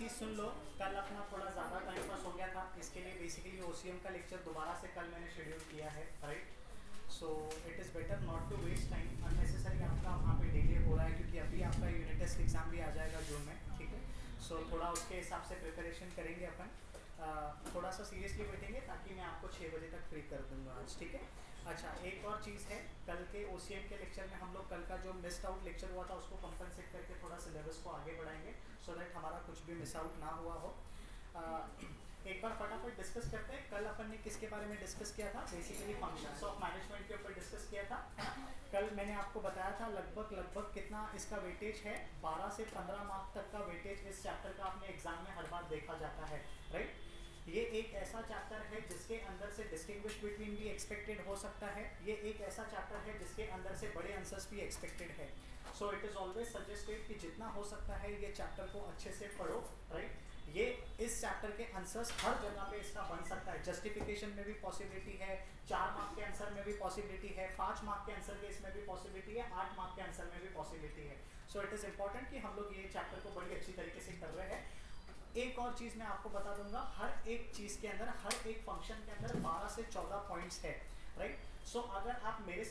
चीज़ सुन लो, कल अपना थोड़ा ज़्यादा टाइम पास हो गया था, इसके लिए बेसिकली ओसीएम का लेक्चर दोबारा से कल मैंने शेड्यूल किया है, right. So it is better not to waste time. Unnecessary आपका वहाँ पे डिले हो रहा है, क्योंकि अभी आपका यूनिट टेस्ट एग्ज़ाम भी आ जाएगा जून में, ठीक है। सो थोड़ा उसके हिसाब से प्रिपरेशन करेंगे अपन। थोड़ा सा सीरियसली बैठेंगे ताकि मैं आपको 6 बजे तक फ्री कर दूंगा आज, ठीक है। अच्छा, एक और चीज़ है, कल के ओसीएम के लेक्चर में हम लोग कल का जो मिस्ड आउट लेक्चर हुआ था उसको कंपनसेट करके थोड़ा सिलेबस को आगे बढ़ाएंगे, सो दैट हमारा कुछ भी मिस आउट ना हुआ हो। एक बार फटाफट डिस्कस करते हैं। कल अपन ने किसके बारे में डिस्कस किया था? बेसिकली फंक्शंस ऑफ मैनेजमेंट के ऊपर डिस्कस किया था, है ना। कल मैंने आपको बताया था लगभग कितना इसका वेटेज है, 12 से 15 मार्क तक का वेटेज इस चैप्टर का अपने एग्जाम में हर बार देखा जाता है, राइट। ये एक ऐसा चैप्टर है जिसके अंदर से डिस्टिंग्विश बिटवीन भी एक्सपेक्टेड हो सकता है। ये एक ऐसा चैप्टर है जिसके अंदर से बड़े आंसर्स भी एक्सपेक्टेड है। सो इट इज़ ऑलवेज सजेस्टेड कि जितना हो सकता है ये चैप्टर को अच्छे से पढ़ो, राइट। ये इस चैप्टर के आंसर्स हर जगह पे इसका बन सकता है। जस्टिफिकेशन में भी पॉसिबिलिटी है, 4 मार्क के आंसर में भी पॉसिबिलिटी है, 5 मार्क के आंसर के इसमें भी पॉसिबिलिटी है, 8 मार्क के आंसर में भी पॉसिबिलिटी है। सो इट इज़ इंपॉर्टेंट कि हम लोग ये चैप्टर को बड़ी अच्छी तरीके से कर रहे हैं। एक और चीज़ मैं आपको बता दूंगा, हर एक चीज़ के अंदर, हर एक फंक्शन के अंदर 12 से 14 पॉइंट्स है, राइट। सो अगर आप मेरे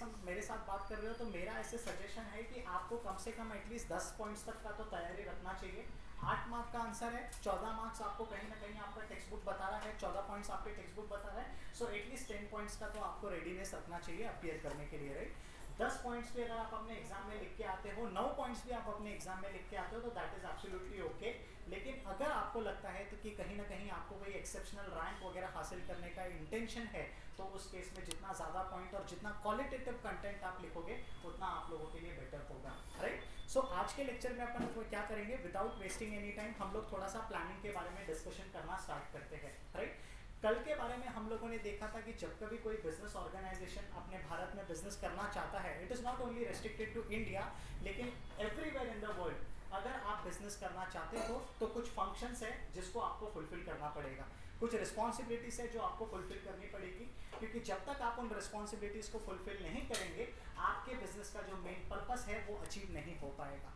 साथ बात कर रहे हो तो मेरा ऐसे सजेशन है कि आपको कम से कम एटलीस्ट 10 पॉइंट्स तक का तो तैयारी रखना चाहिए। 8 मार्क का आंसर है, 14 मार्क्स आपको कहीं ना कहीं आपका टेक्स्ट बुक बता रहा है, 14 पॉइंट्स आपके टेक्स्ट बुक बता रहा है। सो एटलीस्ट 10 पॉइंट्स का तो आपको रेडीनेस रखना चाहिए अपीयर करने के लिए, राइट। 10 पॉइंट्स भी अगर आप अपने एग्जाम में लिख के आते हो, 9 पॉइंट्स भी आप अपने एग्जाम में लिख के आते हो तो दैट इज एब्सोल्युटली ओके। लेकिन अगर आपको लगता है तो कि कहीं ना कहीं आपको कोई एक्सेप्शनल रैंक वगैरह हासिल करने का इंटेंशन है, तो उस केस में जितना ज़्यादा पॉइंट और जितना क्वालिटेटिव कंटेंट आप लिखोगे उतना आप लोगों के लिए बेटर होगा, राइट। सो आज के लेक्चर में अपन क्या करेंगे, विदाउट वेस्टिंग एनी टाइम हम लोग थोड़ा सा प्लानिंग के बारे में डिस्कशन करना स्टार्ट करते हैं, राइट। कल के बारे में हम लोगों ने देखा था कि जब कभी कोई बिजनेस ऑर्गेनाइजेशन अपने भारत में बिजनेस करना चाहता है, it is not only restricted to India, लेकिन एवरीवेयर इन द वर्ल्ड अगर आप बिजनेस करना चाहते हो तो कुछ फंक्शंस है जिसको आपको फुलफिल करना पड़ेगा, कुछ रिस्पॉन्सिबिलिटीज है जो आपको फुलफिल करनी पड़ेगी। क्योंकि जब तक आप उन रिस्पॉन्सिबिलिटीज को फुलफिल नहीं करेंगे, आपके बिजनेस का जो मेन पर्पस है वो अचीव नहीं हो पाएगा।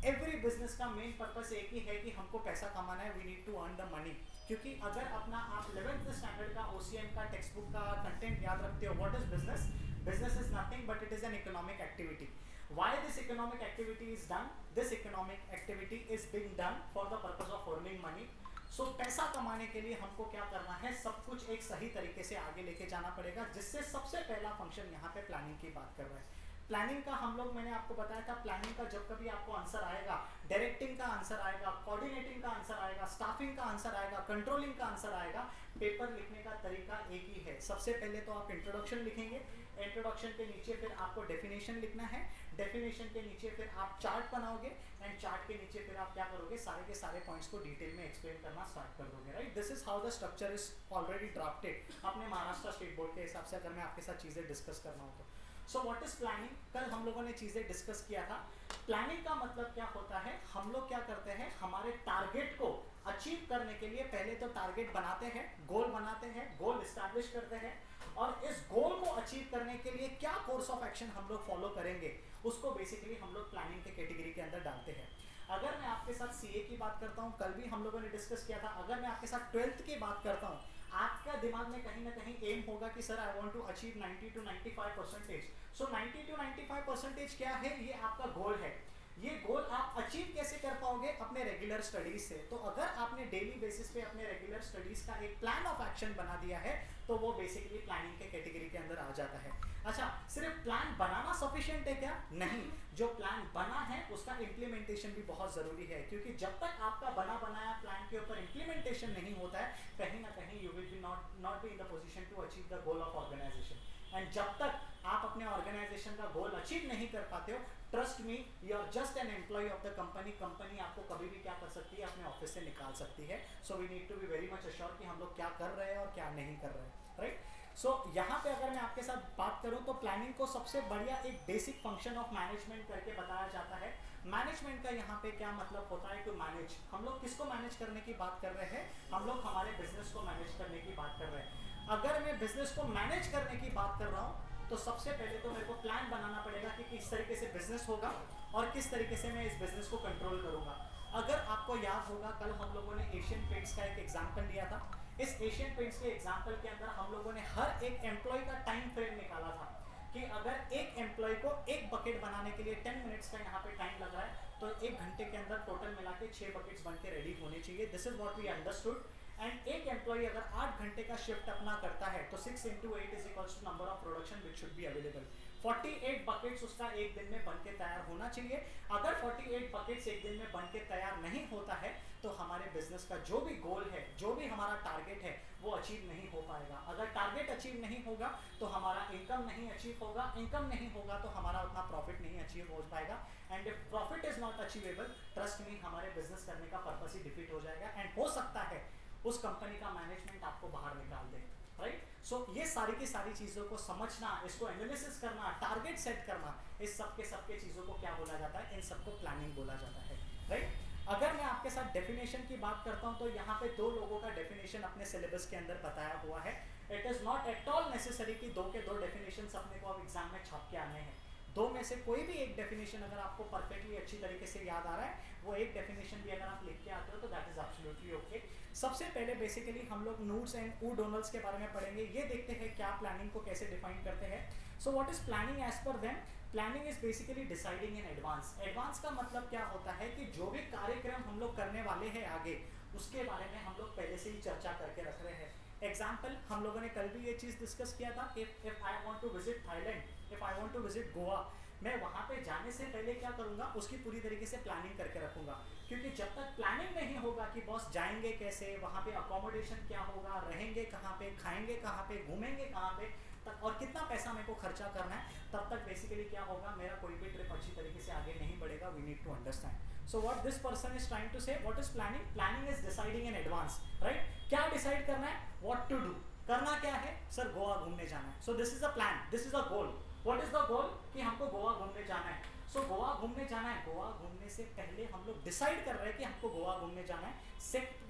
एवरी बिजनेस का मेन पर्पस एक ही है कि हमको पैसा कमाना है, we need to earn the money. क्योंकि अगर अपना आप 11th स्टैंडर्ड का ओसीएम का टेक्स्ट बुक का कंटेंट याद रखते हो, what is business? Business is nothing but it is an economic activity. Why this economic activity is done? This economic activity is being done for the purpose of earning money. So पैसा कमाने के लिए हमको क्या करना है, सब कुछ एक सही तरीके से आगे लेके जाना पड़ेगा, जिससे सबसे पहला फंक्शन यहाँ पे प्लानिंग की बात कर रहा है। प्लानिंग का हम लोग, मैंने आपको बताया था, प्लानिंग का जब कभी आपको आंसर आएगा, डायरेक्टिंग का आंसर आएगा, कोऑर्डिनेटिंग का आंसर आएगा, स्टाफिंग का आंसर आएगा, कंट्रोलिंग का आंसर आएगा, पेपर लिखने का तरीका एक ही है। सबसे पहले तो आप इंट्रोडक्शन लिखेंगे, इंट्रोडक्शन के नीचे फिर आपको डेफिनेशन लिखना है, डेफिनेशन के नीचे फिर आप चार्ट बनाओगे, एंड चार्ट के नीचे फिर आप क्या करोगे, सारे के सारे पॉइंट्स को डिटेल में एक्सप्लेन करना स्टार्ट कर दोगे, right. This is how the structure is already drafted अपने महाराष्ट्र स्टेट बोर्ड के हिसाब से, अगर मैं आपके साथ चीज़ें डिस्कस करना हो तो। सो व्हाट इज प्लानिंग? कल हम लोगों ने चीज़ें डिस्कस किया था। प्लानिंग का मतलब क्या होता है, हम लोग क्या करते हैं, हमारे टारगेट को अचीव करने के लिए पहले तो टारगेट बनाते हैं, गोल बनाते हैं, गोल इस्टेब्लिश करते हैं, और इस गोल को अचीव करने के लिए क्या कोर्स ऑफ एक्शन हम लोग फॉलो करेंगे, उसको बेसिकली हम लोग प्लानिंग के कैटेगरी के अंदर डालते हैं। अगर मैं आपके साथ सीए की बात करता हूँ, कल भी हम लोगों ने डिस्कस किया था, अगर मैं आपके साथ 12th की बात करता हूँ, आपका दिमाग में कहीं ना कहीं एम होगा कि sir I want to achieve 90 to 95%। So 90 to 95% क्या है, ये आपका गोल है। ये गोल आप अचीव कैसे कर पाओगे? अपने रेगुलर स्टडीज से। तो अगर आपने डेली बेसिस पे अपने रेगुलर स्टडीज का एक प्लान ऑफ एक्शन बना दिया है, तो वो बेसिकली प्लानिंग के कैटेगरी के अंदर आ जाता है। अच्छा, सिर्फ प्लान बनाना सफिशिएंट है क्या? नहीं, जो प्लान बना है उसका इम्प्लीमेंटेशन भी बहुत जरूरी है, क्योंकि जब तक आपका बना बनाया प्लान के ऊपर इम्प्लीमेंटेशन नहीं होता है, कहीं ना कहीं you will be not be in the position to achieve the goal of organisation. And जब तक आप अपने ऑर्गेनाइजेशन का गोल अचीव नहीं कर पाते हो, trust me, you are just an employ of the company. Company आपको कभी भी क्या कर सकती है, अपने ऑफिस से निकाल सकती है। So we need to be very much assure कि हम लोग क्या कर रहे हैं और क्या नहीं कर रहे हैं, राइट। सो यहाँ पे अगर मैं आपके साथ बात करूँ तो प्लानिंग को सबसे बढ़िया एक बेसिक फंक्शन ऑफ मैनेजमेंट करके बताया जाता है। मैनेजमेंट का यहाँ पे क्या मतलब होता है, टू मैनेज। हम लोग किसको मैनेज करने की बात कर रहे हैं? हम लोग हमारे बिजनेस को मैनेज करने की बात कर रहे हैं। अगर मैं बिजनेस को मैनेज करने की बात कर रहा हूँ, तो सबसे पहले तो मेरे को प्लान बनाना पड़ेगा कि किस तरीके से बिजनेस होगा और किस तरीके से मैं इस बिजनेस को कंट्रोल करूंगा। अगर आपको आपको याद होगा कल हम लोगों ने एशियन पेंट्स का एक एग्जांपल लिया था। इस एशियन पेंट्स के एग्जांपल के अंदर हम लोगों ने हर एक एम्प्लॉय का टाइम फ्रेम निकाला था कि अगर एक एम्प्लॉय को एक बकेट बनाने के लिए 10 मिनट्स का यहाँ पे टाइम लग रहा है तो 1 घंटे के अंदर टोटल मिला के 6 बकेट्स बन के रेडी होने चाहिए। This is what we understood. And एक एम्प्लॉय अगर 8 घंटे का शिफ्ट अपना करता है तो 6 into 8 is equals to number of production which should be available. 48 buckets उसका एक दिन में बन के तैयार होना चाहिए। अगर 48 बकेट्स एक दिन में बन के तैयार नहीं होता है तो हमारे बिजनेस का जो भी गोल है, जो भी हमारा टारगेट है, वो अचीव नहीं हो पाएगा। अगर टारगेट अचीव नहीं होगा तो हमारा इनकम नहीं अचीव होगा, इनकम नहीं होगा तो हमारा उतना प्रॉफिट नहीं अचीव हो पाएगा। And if profit is not achievable, trust me, हमारे बिजनेस करने का पर्पस ही डिफीट हो जाएगा एंड हो सकता है उस कंपनी का मैनेजमेंट आपको बाहर निकाल दे। राइट? सो ये सारी की सारी चीज़ों को समझना, इसको एनालिसिस करना, टारगेट सेट करना, इस सबके चीज़ों को क्या बोला जाता है? इन सबको प्लानिंग बोला जाता है। राइट? अगर मैं आपके साथ डेफिनेशन की बात करता हूं तो यहाँ पे 2 लोगों का डेफिनेशन अपने सिलेबस के अंदर बताया हुआ है। It is not at all necessary कि 2 के 2 डेफिनेशन अपने को अब एग्जाम में छाप के आने हैं। 2 में से कोई भी एक डेफिनेशन अगर आपको परफेक्टली अच्छी तरीके से याद आ रहा है, वो एक डेफिनेशन भी अगर आप लिख के आते हो तो दैट इज एब्सोल्युटली ओके। सबसे पहले बेसिकली हम लोग नूड्स एंड ऊडोनल्स के बारे में पढ़ेंगे। ये देखते हैं क्या प्लानिंग को कैसे डिफाइन करते हैं। So what is planning as per them? Planning is basically deciding in advance. Advance का मतलब क्या होता है कि जो भी कार्यक्रम हम लोग करने वाले हैं आगे, उसके बारे में हम लोग पहले से ही चर्चा करके रख रहे हैं। एग्जाम्पल, हम लोगों ने कल भी ये चीज़ डिस्कस किया था। If I want to visit Thailand, if I want to visit Goa, मैं वहाँ पे जाने से पहले क्या करूँगा, उसकी पूरी तरीके से प्लानिंग करके रखूँगा। क्योंकि जब तक प्लानिंग नहीं होगा कि बॉस जाएंगे कैसे, वहाँ पे अकोमोडेशन क्या होगा, रहेंगे कहाँ पे, खाएंगे कहाँ पे, घूमेंगे कहाँ पे, तक और कितना पैसा मेरे को खर्चा करना है, तब तक बेसिकली क्या होगा, मेरा कोई भी ट्रिप अच्छी तरीके से आगे नहीं बढ़ेगा। We need to understand. So what this person is trying to say, what is planning? Planning is deciding in advance. Right? क्या डिसाइड करना है? What to do. करना क्या है? सर गोवा घूमने जाना है। So this is a plan, this is a goal. What is the goal? कि हमको गोवा घूमने जाना है। सो गोवा घूमने जाना है। गोवा घूमने से पहले हम लोग डिसाइड कर रहे हैं कि हमको गोवा घूमने जाना है।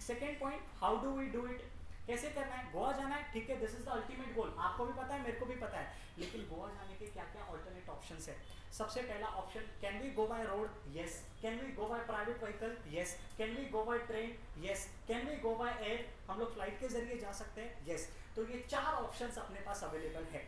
Second point, how do we do it? कैसे करना है? गोवा जाना है, ठीक है, this is the ultimate goal. आपको भी पता है, मेरे को भी पता है, लेकिन गोवा जाने के क्या क्या ऑल्टरनेट ऑप्शंस है। सबसे पहला option, can we go by road? Yes. Can we go by private vehicle? Yes. Can we go by train? Yes. Can we go by air? हम लोग फ्लाइट के जरिए जा सकते हैं? यस। तो ये 4 ऑप्शंस अपने पास अवेलेबल है।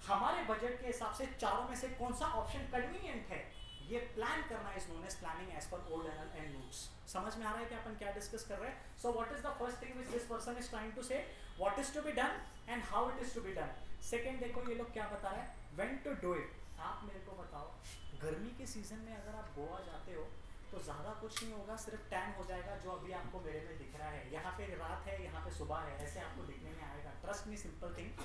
हमारे बजट के हिसाब से चारों में से कौन सा ऑप्शन कन्वीनियंट है, ये प्लान करना is known as planning as per ordinal and notes. समझ में आ रहा है कि अपन क्या डिस्कस कर रहे हैं? So what is the first thing which this person is trying to say, what is to be done and how it is to be done. Second देखो ये लोग क्या बता रहे हैं, व्हेन टू डू इट। आप मेरे को बताओ, गर्मी के सीजन में अगर आप गोवा जाते हो तो ज़्यादा कुछ नहीं होगा, सिर्फ टैन हो जाएगा, जो अभी आपको मेरे में दिख रहा है। यहाँ पे रात है, यहाँ पे सुबह है, ऐसे आपको दिखने में आएगा। Trust me, simple thing.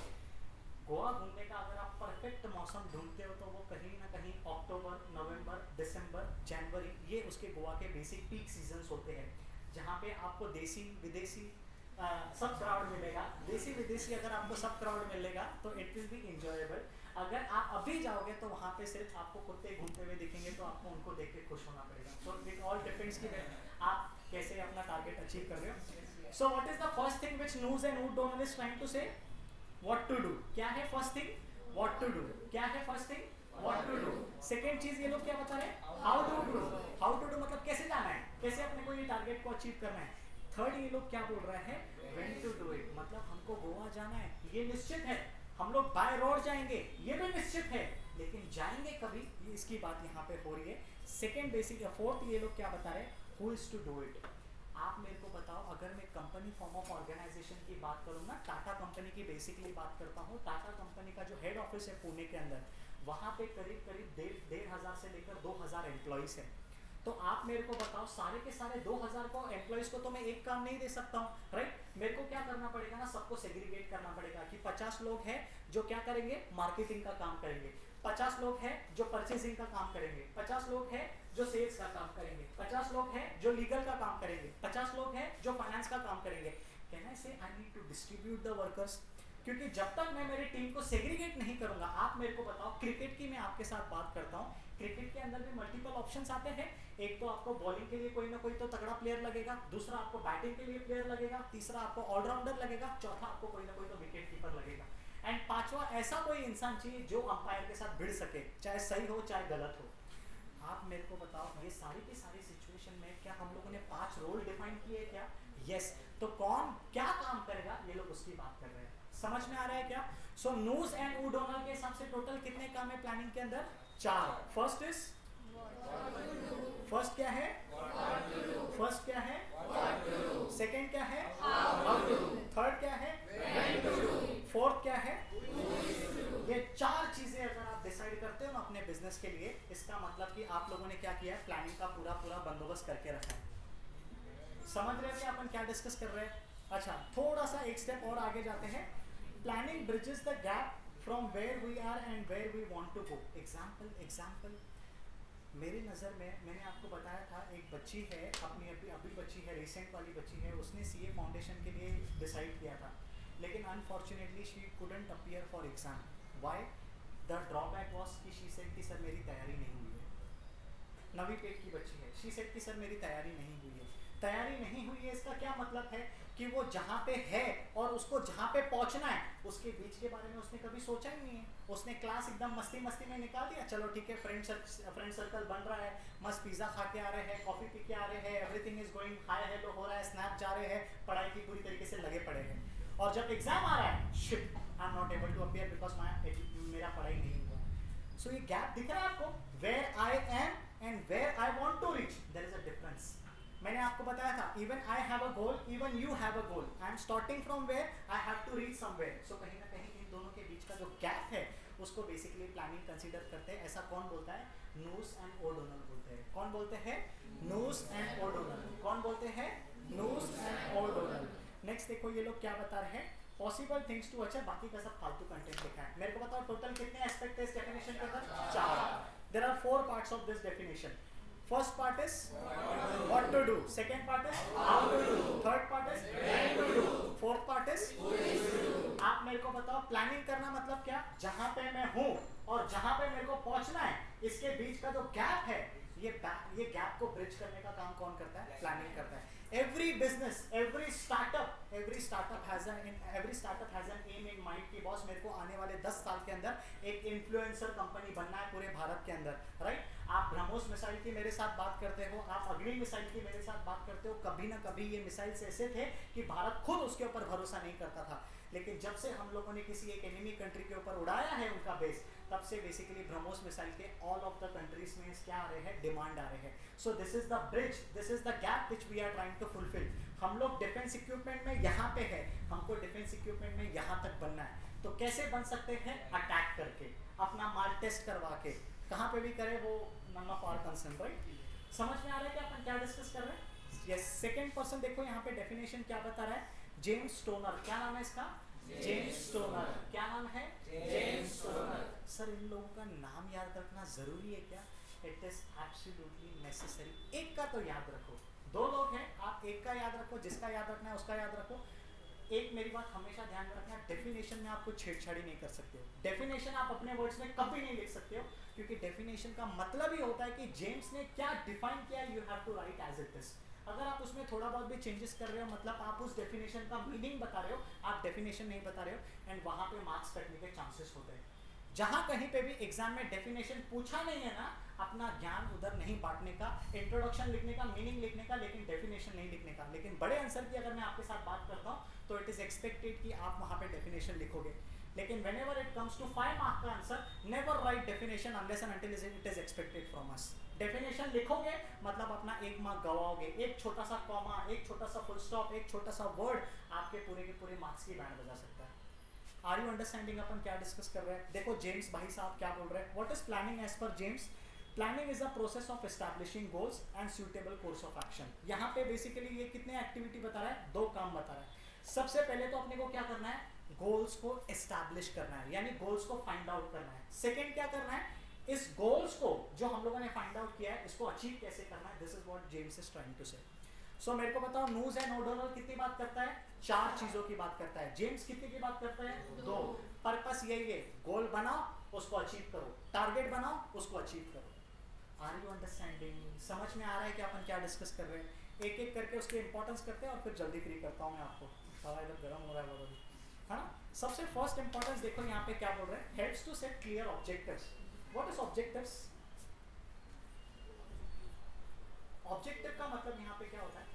Goa घूमने का अगर आप परफेक्ट मौसम ढूंढते हो तो वो कहीं ना कहीं अक्टूबर, नवंबर, दिसंबर, जनवरी, ये उसके गोवा के बेसिक पीक सीजन्स होते हैं, जहाँ पे आपको देसी विदेशी सब क्राउड मिलेगा। देसी विदेशी अगर आपको सब क्राउड मिलेगा तो इट विल बी इंजॉयबल। अगर आप अभी जाओगे तो वहाँ पे सिर्फ आपको कुत्ते घूमते हुए दिखेंगे, तो आपको उनको देख के खुश होना पड़ेगा। सो इट ऑल डिपेंड्स कि आप कैसे अपना टारगेट अचीव कर रहे हो। So what is the first thing which news and wood Donnell is trying to say, what to do. क्या है first thing? What to do. क्या है first thing? What to do. Second चीज ये लोग क्या बता रहे हैं? How to do. How to do मतलब कैसे जाना है, कैसे अपने को ये टारगेट को अचीव करना है। थर्ड ये लोग क्या बोल रहे हैं? व्हेन टू डू इट, मतलब हमको गोवा जाना है, ये निश्चित है। हम लोग बाय रोड जाएंगे, ये भी निश्चित है, लेकिन जाएंगे कभी, ये इसकी बात यहाँ पे हो रही है। सेकंड बेसिक, फोर्थ ये लोग क्या बता रहे हैं? Who is to do it. आप मेरे को बताओ, अगर मैं कंपनी फॉर्म ऑफ ऑर्गेनाइजेशन की बात करूँ ना, टाटा कंपनी की बेसिकली बात करता हूँ। टाटा कंपनी का जो हेड ऑफिस है पुणे के अंदर, वहाँ पे करीब 1,500 से लेकर 2,000 एम्प्लॉइज़ हैं। तो आप मेरे को बताओ, सारे के सारे 2,000 को एम्प्लॉइज़ को तो मैं एक काम नहीं दे सकता हूँ, राइट? मेरे को क्या करना पड़ेगा ना, सबको सेग्रीगेट करना पड़ेगा कि 50 लोग हैं जो क्या करेंगे, मार्केटिंग का काम करेंगे, 50 लोग हैं जो परचेसिंग का काम करेंगे, 50 लोग हैं जो सेल्स का काम करेंगे, 50 लोग हैं जो लीगल का काम करेंगे, 50 लोग हैं जो फाइनेंस का काम करेंगे। Can I say I need to distribute the workers, क्योंकि जब तक मैं मेरी टीम को सेग्रीगेट नहीं करूंगा। आप मेरे को बताओ, क्रिकेट की मैं आपके साथ बात करता हूँ, क्रिकेट के अंदर भी मल्टीपल ऑप्शंस आते हैं। एक तो आपको बॉलिंग के लिए कोई ना कोई तो तगड़ा प्लेयर लगेगा, दूसरा आपको बैटिंग के लिए प्लेयर लगेगा, तीसरा आपको ऑलराउंडर लगेगा, चौथा आपको कोई ना कोई तो विकेट कीपर लगेगा, एंड पांचवा ऐसा कोई इंसान चाहिए जो अंपायर के साथ भिड़ सके, चाहे सही हो चाहे गलत हो। आप मेरे को बताओ, ये सारी की सारी सिचुएशन में क्या हम लोगों ने 5 रोल डिफाइन किए क्या? यस। तो कौन क्या काम करेगा ये लोग उसकी बात कर रहे हैं। समझ में आ रहा है क्या? सो नूज एंड ओडोनल के हिसाब से टोटल कितने काम है प्लानिंग के अंदर? 4। फर्स्ट इज, फर्स्ट क्या है? फर्स्ट क्या है? सेकंड क्या है? थर्ड क्या है? फोर्थ क्या है? ये 4 चीजें अगर आप डिसाइड करते हो ना अपने बिजनेस के लिए, इसका मतलब कि आप लोगों ने क्या किया है? प्लानिंग का पूरा पूरा बंदोबस्त करके रखा है। समझ रहे हैं कि अपन क्या डिस्कस कर रहे हैं? अच्छा, थोड़ा सा एक स्टेप और आगे जाते हैं। Planning bridges the gap from where we are and where we want to go. Example मेरी नज़र में, मैंने आपको बताया था एक बच्ची है, अपनी अभी बच्ची है, रिसेंट वाली बच्ची है, उसने सीए फाउंडेशन के लिए डिसाइड किया था, लेकिन unfortunately she couldn't appear for exam. Why? The drawback was कि शी सेड कि सर मेरी तैयारी नहीं हुई है। 9वीं पेट की बच्ची है, शी सेड कि सर मेरी तैयारी नहीं हुई है। तैयारी नहीं हुई है इसका क्या मतलब है? कि वो जहाँ पे है और उसको जहाँ पे पहुँचना है उसके बीच के बारे में उसने कभी सोचा ही नहीं है। उसने क्लास एकदम मस्ती मस्ती में निकाल दिया, चलो ठीक है फ्रेंड सर्कल बन रहा है, मस्त पिज़्ज़ा खा के आ रहे हैं, कॉफ़ी पी के आ रहे हैं, everything is going hi hello हो रहा है, स्नैप जा रहे हैं, पढ़ाई की पूरी तरीके से लगे पड़े हैं। और जब एग्जाम आ रहा है, shit I am not able to appear because मेरा पढ़ाई नहीं हुआ। सो ये गैप दिख रहा है आपको? Where I am and where I want to reach, there is a difference. मैंने आपको बताया था even I have a goal, even you have a goal, I am starting from where, I have to reach somewhere. So कहीं ना कहीं इन दोनों के बीच का जो गैप है उसको बेसिकली प्लानिंग कंसीडर करते हैं। ऐसा कौन बोलता है? नूस एंड ओडोनल बोलते हैं। कौन बोलते हैं? नूस एंड ओडोनल। कौन बोलते हैं? नूस एंड ओडोनल। नेक्स्ट देखो ये लोग क्या बता रहे हैं, पॉसिबल थिंग्स टू अचीव। बाकी का सब फालतू कंटेंट लिखा है। मेरे को बताओ टोटल कितने एस्पेक्ट है इस डेफिनेशन के अंदर? 4। There are 4 parts of this definition. First part is what to do. Second part is how to do. Third part is when to do. Fourth part is who is to do. आप मेरे को बताओ planning करना मतलब क्या? जहाँ पे मैं हूँ और जहाँ पे मेरे को पहुँचना है इसके बीच का जो गैप है, ये गैप को ब्रिज करने का काम कौन करता है? प्लानिंग करता है। Every business, every startup has an aim in mind कि बॉस मेरे को आने वाले 10 साल के अंदर एक इन्फ्लुएंसर कंपनी बनना है पूरे भारत के अंदर, राइट? आप ब्रह्मोस मिसाइल की मेरे साथ बात करते हो, आप अग्नि मिसाइल की मेरे साथ बात करते हो, कभी ना कभी ये मिसाइल्स ऐसे थे कि भारत खुद उसके ऊपर भरोसा नहीं करता था, लेकिन जब से हम लोगों ने किसी एक एनिमी कंट्री के ऊपर उड़ाया है उनका बेस, तब से बेसिकली ब्रह्मोस मिसाइल के ऑल ऑफ द कंट्रीज में क्या आ रहे हैं? डिमांड आ रहे हैं। So this is the bridge, this is the gap which we are trying to fulfil. हम लोग डिफेंस इक्विपमेंट में यहाँ पे है, हमको डिफेंस इक्विपमेंट में यहाँ तक बनना है। तो कैसे बन सकते हैं? अटैक करके, अपना माल टेस्ट करवा के, कहाँ पे भी करे वो none of our concern, right? समझ में आ रहा है कि अपन क्या डिस्कस कर रहे हैं? यस। सेकंड पर्सन देखो यहाँ पे डेफिनेशन क्या बता रहा है? James stoner. क्या नाम है इसका? James stoner. क्या नाम है? James stoner. सर इन लोगों का नाम याद रखना जरूरी है क्या? It is absolutely necessary. एक का तो याद रखो, 2 लोग हैं, आप एक का याद रखो, जिसका याद रखना है उसका याद रखो। एक मेरी बात हमेशा ध्यान में रखना, डेफिनेशन में आपको छेड़छाड़ी नहीं कर सकते हो। डेफिनेशन आप अपने वर्ड्स में कभी नहीं लिख सकते हो, क्योंकि डेफिनेशन का मतलब ही होता है कि जेम्स ने क्या डिफाइन किया, you have to write as it is. अगर आप उसमें थोड़ा बहुत भी चेंजेस कर रहे हो, मतलब आप उस डेफिनेशन का मीनिंग बता रहे हो, आप डेफिनेशन नहीं बता रहे हो, एंड वहाँ पे मार्क्स कटने के चांसेस होते हैं। जहाँ कहीं पे भी एग्जाम में डेफिनेशन पूछा नहीं है ना, अपना ज्ञान उधर नहीं बांटने का, इंट्रोडक्शन लिखने का, मीनिंग लिखने का, लेकिन डेफिनेशन नहीं लिखने का। लेकिन बड़े आंसर की अगर मैं आपके साथ बात करता हूँ तो इट इज एक्सपेक्टेड कि आप वहाँ पे डेफिनेशन लिखोगे, लेकिन whenever it comes to 5 mark का answer, never write definition unless and until it is expected from us. Definition लिखोगे मतलब अपना 1 मार्क गवाओगे। एक छोटा सा कॉमा, एक छोटा सा फुल स्टॉप, एक छोटा सा वर्ड आपके पूरे के पूरे मार्क्स की बैंड बजा सकता है। आर यू अंडरस्टैंडिंग अपन क्या डिस्कस कर रहे हैं? देखो जेम्स भाई साहब क्या बोल रहे हैं, what is planning as per James? Planning is a process of establishing goals and suitable course of action. यहाँ पे बेसिकली ये कितने एक्टिविटी बता रहा है? 2 काम बता रहा है। सबसे पहले तो अपने को क्या करना है? गोल्स को एस्टैब्लिश करना है, यानी गोल्स को फाइंड आउट करना है। सेकंड क्या करना है? इस गोल्स को जो हम लोगों ने फाइंड आउट किया है इसको अचीव कैसे करना है। This is what James is trying to say. So मेरे को बताओ नूज एंड ओडोनल कितनी बात करता है? 4 चीजों की बात करता है। जेम्स कितनी की बात करता है? 2। पर्पस यही है, गोल बनाओ उसको अचीव करो, टारगेट बनाओ उसको अचीव करो। Are you understanding? समझ में आ रहा है कि अपन क्या डिस्कस कर रहे हैं? एक एक करके उसके इंपॉर्टेंस करते हैं और फिर जल्दी फ्री करता हूँ मैं आपको। सारा इधर गर्म हो रहा है बहुत अभी, है ना? सबसे फर्स्ट इंपॉर्टेंस देखो यहाँ पे क्या बोल रहे हैं, helps to set clear objectives. What is objectives? Objective का मतलब यहाँ पे क्या होता है?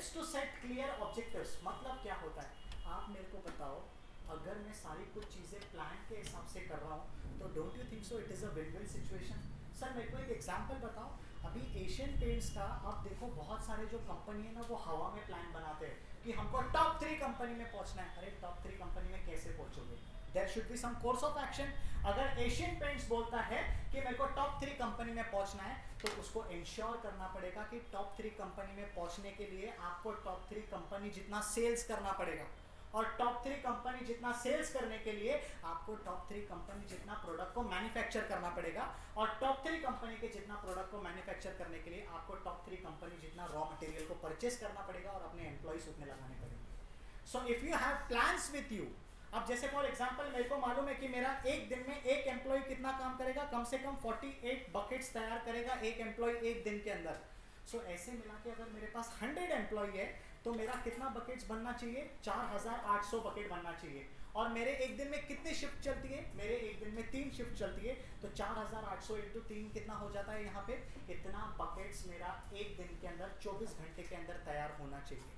Helps to set clear objectives. मतलब क्या होता है, आप मेरे को बताओ, अगर मैं सारी कुछ चीज़ें प्लान के हिसाब से कर रहा हूँ तो don't you think so it is a win win situation. Sir मेरे को एक एग्जांपल बताओ, अभी एशियन पेंट्स का आप देखो, बहुत सारे जो कंपनी है ना वो हवा में प्लान बनाते हैं कि हमको टॉप 3 कंपनी में पहुंचना है। अरे टॉप 3 कंपनी में कैसे पहुंचोगे? There should be some course of action. अगर एशियन पेंट्स बोलता है कि मेरे को टॉप 3 कंपनी में पहुंचना है तो उसको इंश्योर करना पड़ेगा कि टॉप 3 कंपनी में पहुंचने के लिए आपको टॉप 3 कंपनी जितना सेल्स करना पड़ेगा, और टॉप 3 कंपनी जितना सेल्स करने के लिए आपको टॉप 3 कंपनी जितना प्रोडक्ट को मैन्युफैक्चर करना पड़ेगा, और टॉप 3 कंपनी के जितना प्रोडक्ट को मैन्युफैक्चर करने के लिए आपको टॉप 3 कंपनी जितना रॉ मटेरियल को परचेस करना पड़ेगा और अपने एम्प्लॉइज उतने लगाने पड़ेंगे। So if you have plans with you, अब जैसे फॉर एग्जांपल मेरे को मालूम है कि मेरा एक दिन में एक एम्प्लॉय कितना काम करेगा, कम से कम 48 बकेट्स तैयार करेगा एक एम्प्लॉय एक दिन के अंदर। सो ऐसे मिला के अगर मेरे पास 100 एम्प्लॉय है तो मेरा कितना बकेट्स बनना चाहिए? 4800 बकेट बनना चाहिए। और मेरे एक दिन में कितनी शिफ्ट चलती है? मेरे एक दिन में 3 शिफ्ट चलती है, तो 4800 इंटू 3 कितना हो जाता है यहाँ पे? इतना बकेट्स मेरा एक दिन के अंदर 24 घंटे के अंदर तैयार होना चाहिए।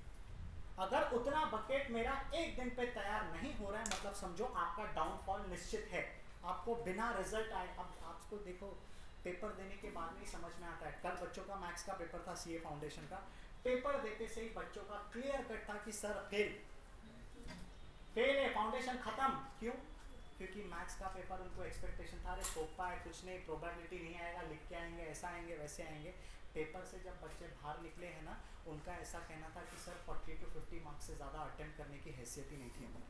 अगर उतना बकेट मेरा एक दिन पे तैयार नहीं हो रहा है, मतलब समझो आपका डाउनफॉल निश्चित है, आपको बिना रिजल्ट आए। अब आपको देखो पेपर देने के बाद नहीं समझ में आता है। कल बच्चों का मैथ्स का पेपर था, सीए फाउंडेशन का। पेपर देते से ही बच्चों का क्लियर कट था कि सर फेल है, फाउंडेशन खत्म। क्यों? क्योंकि मैथ्स का पेपर उनको एक्सपेक्टेशन था, अरे सोपा है, कुछ नहीं, प्रोबेबिलिटी नहीं आएगा, लिख के आएंगे, ऐसा आएंगे वैसे आएंगे। पेपर से जब बच्चे बाहर निकले हैं ना, उनका ऐसा कहना था कि सर 40 to 50 मार्क्स से ज़्यादा अटेम्प्ट करने की हैसियत ही नहीं थी हमारी।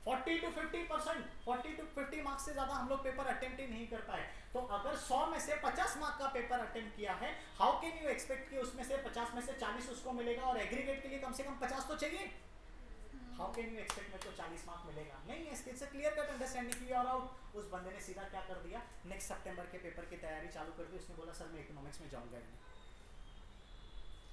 40 to 50%, 40 to 50 मार्क्स से ज़्यादा हम लोग पेपर अटेम्प्ट ही नहीं कर पाए। तो अगर 100 में से 50 मार्क का पेपर अटेम्प्ट किया है, हाउ कैन यू एक्सपेक्ट कि उसमें से 50 में से 40 उसको मिलेगा, और एग्रीगेट के लिए कम से कम 50 तो चाहिए। हाउ कैन यू एक्सपेक्ट मेरे को 40 मार्क मिलेगा? नहीं है। It's a clear cut understanding you are out. उस बंदे ने सीधा क्या कर दिया, नेक्स्ट सितंबर के पेपर की तैयारी चालू कर दी। उसने बोला सर मैं इकोनॉमिक्स में जाऊंगा नहीं।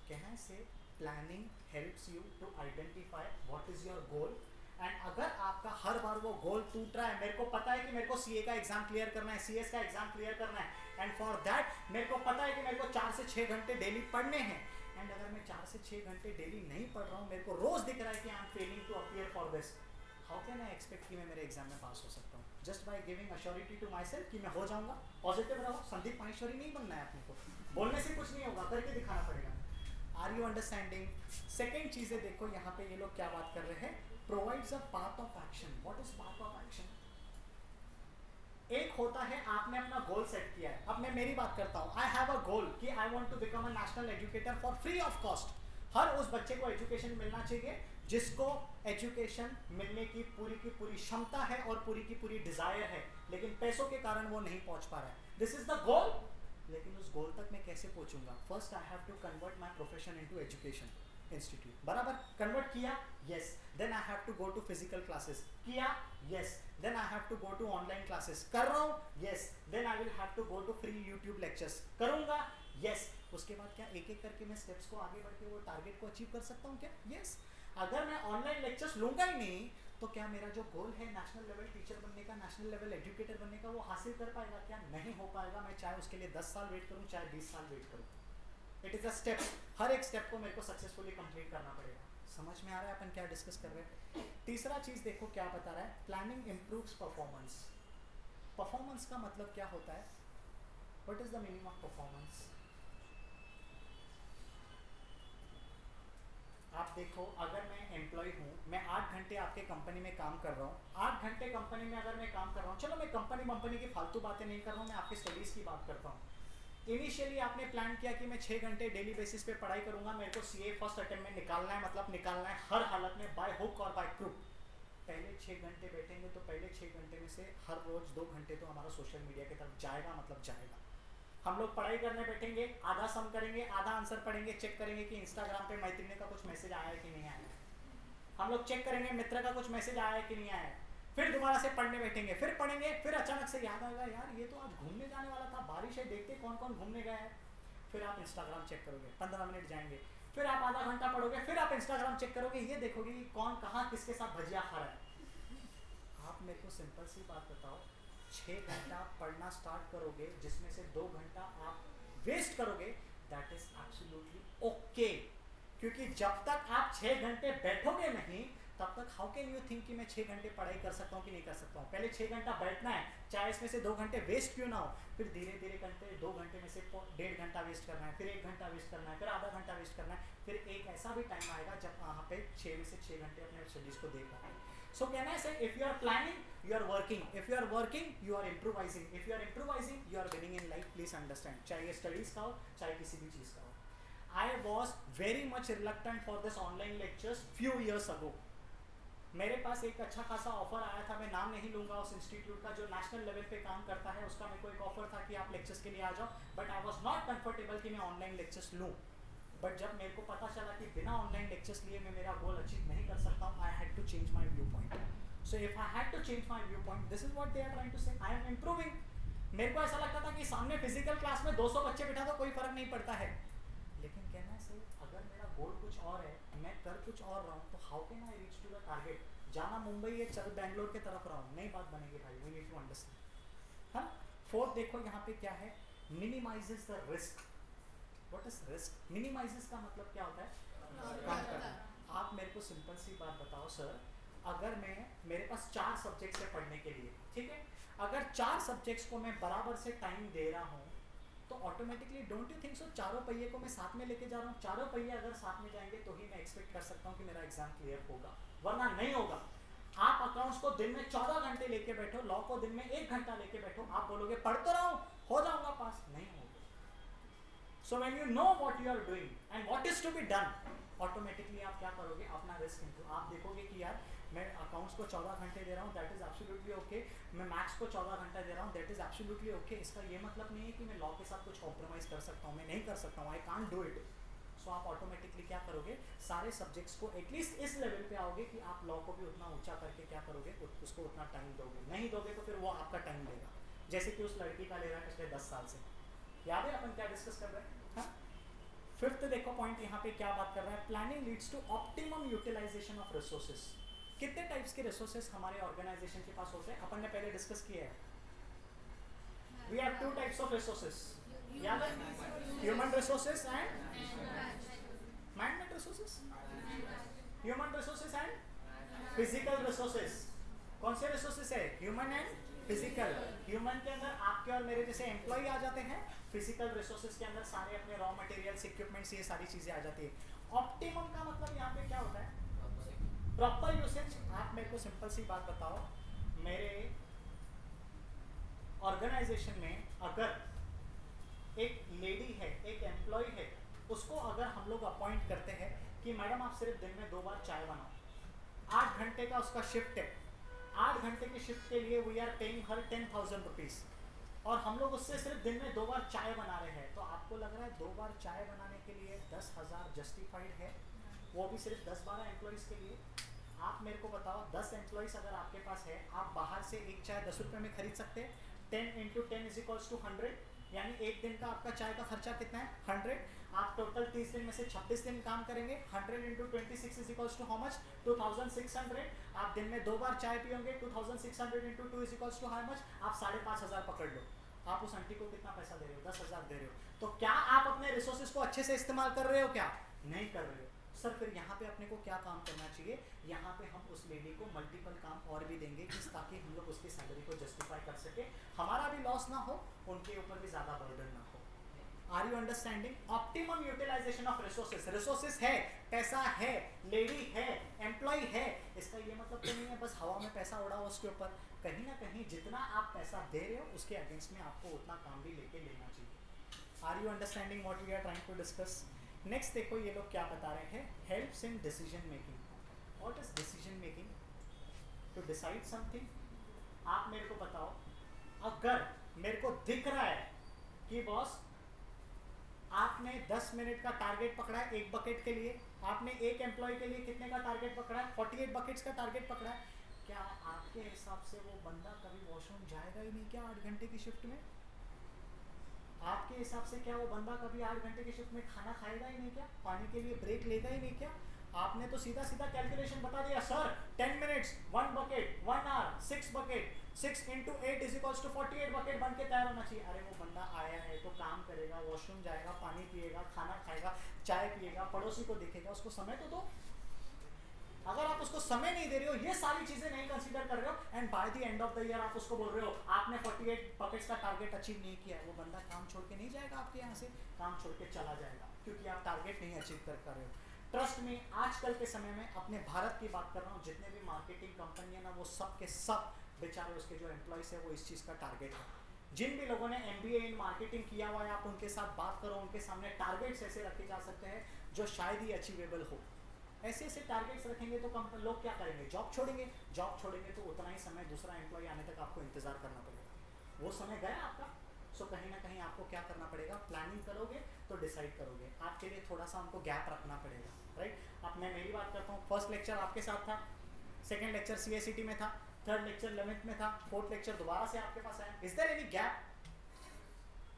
कहना से planning helps you to identify what is your goal, and अगर आपका हर बार वो गोल टूट रहा है, मेरे को पता है कि मेरे को सीए का एग्जाम क्लियर करना है, सीएस का एग्जाम क्लियर करना है, एंड फॉर दैट मेरे को पता है कि मेरे को 4 से 6 घंटे डेली पढ़ने हैं, एंड अगर मैं 4 से 6 घंटे डेली नहीं पढ़ रहा हूँ, मेरे को रोज दिख रहा है कि I am failing to appear for this, how can I expect कि मैं मेरे एग्जाम में पास हो सकता हूँ? Just by giving assurity to myself कि मैं हो जाऊंगा। पॉजिटिव रहो, संदीप माहेश्वरी नहीं बनना है अपने को, बोलने से कुछ नहीं होगा, करके दिखाना पड़ेगा। Are you understanding? सेकेंड चीजें देखो यहाँ पे ये लोग क्या बात कर रहे हैं, provides a path of action. What is path of action? एक होता है आपने अपना गोल सेट किया है। अब मैं मेरी बात करता हूँ, आई हैव अ गोल कि I want to become a national educator for free of cost. हर उस बच्चे को एजुकेशन मिलना चाहिए जिसको एजुकेशन मिलने की पूरी क्षमता है और पूरी डिजायर है, लेकिन पैसों के कारण वो नहीं पहुंच पा रहा है। This is the goal. लेकिन उस गोल तक मैं कैसे पहुंचूंगा? First I have to convert my profession into education institute. बराबर कन्वर्ट किया? Yes. Then I have to go to physical classes. किया? Yes. Then I have to go to online classes. कर रहा हूँ? Yes. Then I will have to go to free YouTube lectures. करूंगा? Yes. उसके बाद क्या एक एक करके मैं स्टेप्स को आगे बढ़ के वो टारगेट को अचीव कर सकता हूँ क्या? यस। अगर मैं ऑनलाइन लेक्चर्स लूंगा ही नहीं तो क्या मेरा जो गोल है नेशनल लेवल टीचर बनने का, नेशनल लेवल एजुकेटर बनने का, वो हासिल कर पाएगा क्या? नहीं हो पाएगा। मैं चाहे उसके लिए 10 साल वेट करूं, चाहे 20 साल वेट करूं। It is a step. हर एक स्टेप को मेरे को सक्सेसफुली कंप्लीट करना पड़ेगा। समझ में आ रहा है अपन क्या डिस्कस कर रहे हैं? तीसरा चीज देखो क्या बता रहा है, प्लानिंग इंप्रूव्स परफॉर्मेंस। परफॉर्मेंस का मतलब क्या होता है? What is the meaning of performance? आप देखो, अगर मैं एम्प्लॉय हूँ, मैं 8 घंटे आपके कंपनी में काम कर रहा हूँ, 8 घंटे कंपनी में अगर मैं काम कर रहा हूँ, चलो मैं कंपनी की फालतू बातें नहीं कर रहा हूँ, मैं आपकी स्टडीज़ की बात करता हूँ। इनिशियली आपने प्लान किया कि मैं 6 घंटे डेली बेसिस पे पढ़ाई करूंगा, मेरे को सीए फर्स्ट अटेम्प्ट में निकालना है, मतलब निकालना है हर हालत में, बाय हुक और बाय क्रुक। पहले 6 घंटे बैठेंगे तो पहले 6 घंटे में से हर रोज 2 घंटे तो हमारा सोशल मीडिया की तरफ जाएगा, मतलब जाएगा। हम लोग पढ़ाई करने बैठेंगे, आधा सम करेंगे, आधा आंसर पढ़ेंगे, चेक करेंगे कि इंस्टाग्राम पे मैत्रिणी का कुछ मैसेज आया है कि नहीं आया है। हम लोग चेक करेंगे मित्र का कुछ मैसेज आया है कि नहीं आया है। फिर दोबारा से पढ़ने बैठेंगे, फिर पढ़ेंगे, फिर अचानक से याद आएगा यार ये तो आज घूमने जाने वाला था, बारिश है, देखते कौन कौन घूमने गया है। फिर आप इंस्टाग्राम चेक करोगे, 15 मिनट जाएंगे, फिर आप आधा घंटा पढ़ोगे, फिर आप इंस्टाग्राम चेक करोगे, ये देखोगे कि कौन कहाँ किसके साथ भजिया खा रहा है। आप मेरे को सिंपल सी बात बताओ, 6 घंटा पढ़ना स्टार्ट करोगे जिसमें से 2 घंटा आप वेस्ट करोगे, दैट इज एब्सोल्युटली ओके। क्योंकि जब तक आप 6 घंटे बैठोगे नहीं तब तक हाउ कैन यू थिंक कि मैं 6 घंटे पढ़ाई कर सकता हूँ कि नहीं कर सकता हूँ। पहले 6 घंटा बैठना है, चाहे इसमें से 2 घंटे वेस्ट क्यों ना हो, फिर धीरे धीरे करके 2 घंटे में से 1.5 घंटा वेस्ट करना है, फिर 1 घंटा वेस्ट करना है, फिर आधा घंटा वेस्ट करना है, फिर एक ऐसा भी टाइम आएगा जब वहाँ पे 6 में से 6 घंटे अपने स्टडीज को दे पाओगे। So can I say, if you are planning, you are working. If you are working, you are improvising. If you are improvising, you are winning in life. Please understand. चाहे ये studies का हो, चाहे किसी भी चीज़ का हो. I was very much reluctant for this online lectures few years ago. मेरे पास एक अच्छा खासा ऑफर आया था, मैं नाम नहीं लूँगा उस इंस्टीट्यूट का जो नेशनल लेवल पे काम करता है, उसका मेरे को एक ऑफर था कि आप लेक्चर्स के लिए आ जाओ, but I was not comfortable कि मैं ऑनलाइन लेक्चर्स लूँ। बट जब मेरे को पता चला कि बिना ऑनलाइन लेक्चर्स लिए मैं मेरा गोल अचीव नहीं कर सकता हूँ, I had to change my viewpoint. So if I had to change my viewpoint, this is what they are trying to say, I M improving. मेरे को ऐसा लगता था कि सामने फिजिकल क्लास में 200 बच्चे बिठा दो कोई फर्क नहीं पड़ता है, लेकिन कहना से अगर मेरा गोल कुछ और है, मैं कर कुछ और रहा हूँ, तो how can I reach to the target. जाना मुंबई है, चल बैंगलोर की तरफ रहा हूँ, नहीं बात बनेगी भाई, वी नीड टू अंडरस्टैंड। हाँ, फोर्थ देखो यहाँ पे क्या है, minimises the risk. What is risk? Minimises का मतलब क्या होता है? कम करना। आप मेरे को सिंपल सी बात बताओ सर, अगर मेरे पास 4 सब्जेक्ट्स है पढ़ने के लिए, ठीक है, अगर 4 सब्जेक्ट्स को मैं बराबर से टाइम दे रहा हूँ तो automatically don't you think so चारों पहिए को मैं साथ में लेके जा रहा हूँ, चारों पहिए अगर साथ में जाएंगे तो ही मैं एक्सपेक्ट कर सकता हूँ कि मेरा एग्जाम क्लियर होगा, वरना नहीं होगा। आप अकाउंट्स को दिन में 14 घंटे लेके बैठो, लॉ को दिन में 1 घंटा लेके बैठो, आप बोलोगे पढ़ तो रहा हूँ, हो जाऊंगा पास, नहीं होगा। So when you know what you are doing and what is to be done, automatically आप क्या करोगे, अपना रिस्क इंटू, आप देखोगे कि यार मैं अकाउंट्स को 14 घंटे दे रहा हूँ, दैट इज एब्सोल्युटली ओके, मैं मैथ्स को 14 घंटा दे रहा हूँ, दैट इज एब्सोल्युटली ओके। इसका ये मतलब नहीं है कि मैं लॉ के साथ कुछ कॉम्प्रोमाइज कर सकता हूँ, मैं नहीं कर सकता हूँ, आई कांट डू इट। सो आप ऑटोमेटिकली क्या करोगे, सारे सब्जेक्ट्स को एटलीस्ट इस लेवल पे आओगे कि आप लॉ को भी उतना ऊंचा करके क्या करोगे, उसको उतना टाइम दोगे, नहीं दोगे तो फिर वो आपका टाइम लेगा, जैसे कि उस लड़की का ले रहा है पिछले 10 साल से। याद है अपन क्या डिस्कस कर रहे हैं? हाँ, फिफ्थ देखो पॉइंट यहाँ पे क्या बात कर रहा है, planning leads to optimum utilisation of resources. कितने टाइप्स के रिसोर्सेस हमारे ऑर्गेनाइजेशन के पास होते हैं, अपन ने पहले डिस्कस किया है। We have 2 types of resources, याद है, human resources and man-made resources, human resources and physical resources. कौन से रिसोर्सेस है, ह्यूमन एंड फिजिकल। ह्यूमन के अंदर आपके और मेरे जैसे एम्प्लॉय आ जाते हैं, फिजिकल रिसोर्सेज के अंदर सारे अपने रॉ मटेरियल्स, इक्विपमेंट्स, ये सारी चीजें आ जाती है। ऑप्टिमम का मतलब यहाँ पे क्या होता है, प्रॉपर यूसेज। आप मेरे को सिंपल सी बात बताओ, मेरे ऑर्गेनाइजेशन में अगर एक लेडी है, एक एम्प्लॉय है, उसको अगर हम लोग अपॉइंट करते हैं कि मैडम आप सिर्फ दिन में 2 बार चाय बनाओ, 8 घंटे का उसका शिफ्ट है, 8 घंटे के शिफ्ट के लिए वी आर पेइंग हर 10,000 रुपीज़, और हम लोग उससे सिर्फ दिन में 2 बार चाय बना रहे हैं, तो आपको लग रहा है 2 बार चाय बनाने के लिए 10,000 जस्टिफाइड है, वो भी सिर्फ 10-12 एम्प्लॉयज़ के लिए। आप मेरे को बताओ, 10 एम्प्लॉयज़ अगर आपके पास है, आप बाहर से एक चाय 10 रुपये में खरीद सकते हैं, 10 × 10 इज इक्वल्स टू 100, यानी एक दिन का आपका चाय का खर्चा कितना है, 100। आप टोटल 30 दिन में से 26 दिन काम करेंगे, 100 × 26 is equals to how much, 2600। आप दिन में 2 बार चाय पियोगे, 2600 × 2 is equals to how much, आप 5,500 पकड़ लो। आप उस आंटी को कितना पैसा दे रहे हो, 10,000 दे रहे हो, तो क्या आप अपने रिसोर्सेज को अच्छे से इस्तेमाल कर रहे हो, क्या नहीं कर रहे हो। सर फिर यहाँ पे अपने को क्या काम करना चाहिए, यहाँ पे हम उस लेडी को मल्टीपल काम और भी देंगे ताकि हम लोग उसकी सैलरी को जस्टिफाई कर सके, हमारा भी लॉस ना हो, उनके ऊपर भी ज़्यादा बर्डन ना हो। Are you understanding? Optimum utilisation of resources. Resources है, पैसा है, लेडी है, एम्प्लॉय है, इसका ये मतलब तो नहीं है बस हवा में पैसा उड़ा उसके ऊपर, कहीं ना कहीं जितना आप पैसा दे रहे हो उसके अगेंस्ट में आपको उतना काम भी लेके लेना चाहिए। Are you understanding what we are trying to discuss? Next देखो ये लोग क्या बता रहे हैं, helps in decision making. What is decision making? To decide something. आप मेरे को बताओ, अगर मेरे को दिख रहा है कि बॉस आपने 10 मिनट का टारगेट पकड़ा है एक बकेट के लिए, आपने एक एम्प्लॉय के लिए कितने का टारगेट पकड़ा है, 48 बकेट्स का टारगेट पकड़ा है, क्या आपके हिसाब से वो बंदा कभी वॉशरूम जाएगा ही नहीं क्या 8 घंटे की शिफ्ट में? आपके हिसाब से क्या वो बंदा कभी 8 घंटे की शिफ्ट में खाना खाएगा ही नहीं क्या, पानी के लिए ब्रेक लेगा ही नहीं क्या? आपने तो सीधा सीधा कैलकुलेशन बता दिया sir 10 minutes 1 bucket 1 hour 6 bucket 6 into 8 is equals to 48 bucket बन के तैयार होना चाहिए। अरे वो बंदा आया है तो काम करेगा, वॉशरूम जाएगा, पानी पिएगा, खाना खाएगा, चाय पिएगा, पड़ोसी को देखेगा, उसको समय तो दो। अगर आप उसको समय नहीं दे रहे हो, ये सारी चीजें नहीं कंसीडर कर रहे हो, and by the end of the year आप उसको बोल रहे हो आपने 48 बकेट्स का टारगेट अचीव नहीं किया, वो बंदा काम छोड़ के नहीं जाएगा आपके यहाँ से, काम छोड़ के चला जाएगा क्योंकि आप टारगेट नहीं अचीव कर रहे हो। ट्रस्ट में आजकल के समय में अपने भारत की बात कर रहा हूँ, जितने भी मार्केटिंग कंपनी है ना वो सब के सब बेचारे उसके जो एम्प्लॉयज है वो इस चीज़ का टारगेट है। जिन भी लोगों ने MBA इन मार्केटिंग किया हुआ है आप उनके साथ बात करो, उनके सामने टारगेट्स ऐसे रखे जा सकते हैं जो शायद ही अचीवेबल हो। ऐसे ऐसे टारगेट्स रखेंगे तो लोग क्या करेंगे, जॉब छोड़ेंगे। जॉब छोड़ेंगे तो उतना ही समय दूसरा एम्प्लॉय आने तक आपको इंतजार करना पड़ेगा, वो समय गया आपका। सो कहीं ना कहीं आपको क्या करना पड़ेगा, प्लानिंग करोगे तो डिसाइड करोगे, आपके लिए थोड़ा सा हमको गैप रखना पड़ेगा, राइट। अब मैं मेरी बात करता हूँ, फर्स्ट लेक्चर आपके साथ था, सेकेंड लेक्चर CICT में था, थर्ड लेक्चर 11th में था, फोर्थ लेक्चर दोबारा से आपके पास आया। Is there any gap?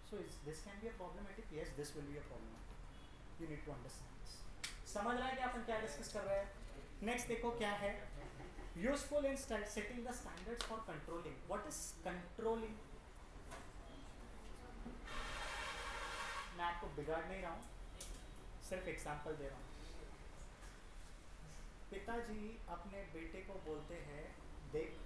So this can be a problematic, yes this will be a problematic, you need to understand this. समझ रहे हैं कि अपन क्या डिस्कस कर रहे हैं। नेक्स्ट देखो क्या है, useful in setting the standards for controlling. What is controlling? मैं आपको बिगाड़ नहीं रहा हूँ, सिर्फ एग्जांपल दे रहा हूँ। पिताजी अपने बेटे को बोलते हैं देख